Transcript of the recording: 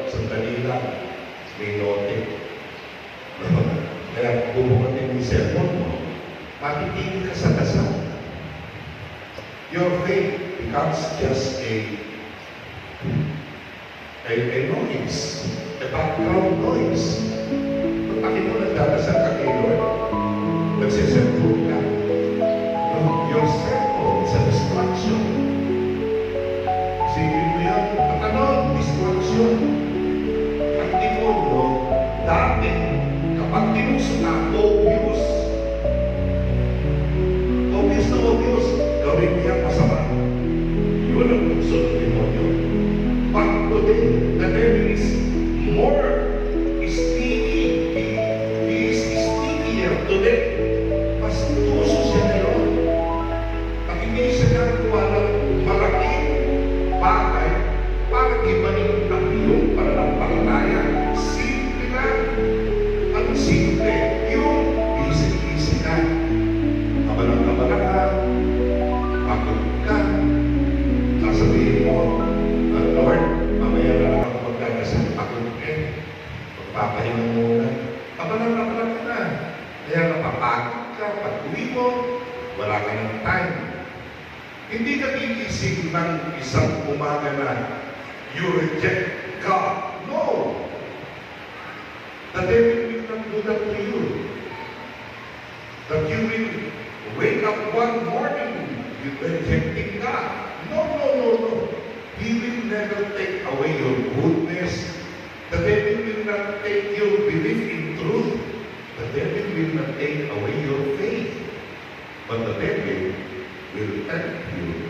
sandali lang, may note. Kaya bubukatin yung cellphone mo, matitigil ka sa dasal. Your faith becomes just a noise, a background noise. Pag bakit mo nagdadasal ka kay Lord, nagsiselfone ka. Your cellphone is a distraction. Sige mo yan, at ano? Distraction. Ang demonyo, dati, kapag tinusok na, obvious na obvious, gawin niya masama. Yun ang tukso ng demonyo. But today, the devil is more sneaky. He is sneakier today. Mas tuso siya ngayon. Pag hindi siya nagawa ng malaking bagay para gibanin ang iyong pananampalataya. Simple lang. Ang simple. Yung easy na. Kabalang-kabala ka. Pagod ka. Sasabihin mo, Lord, mamaya na lang ako magdadasal. Pagod ka. Magpapahinga muna. Kabalang-kabala ka na. Kaya napapagod ka. Pag-uwi mo, wala ka ng time. Hindi ka gigising ng isang umaga na you reject God. No! The devil will not do that to you. That you will wake up one morning you rejecting God. No. He will never take away your goodness. The devil will not take your belief in truth. The devil will not take away your faith. But the devil will tempt you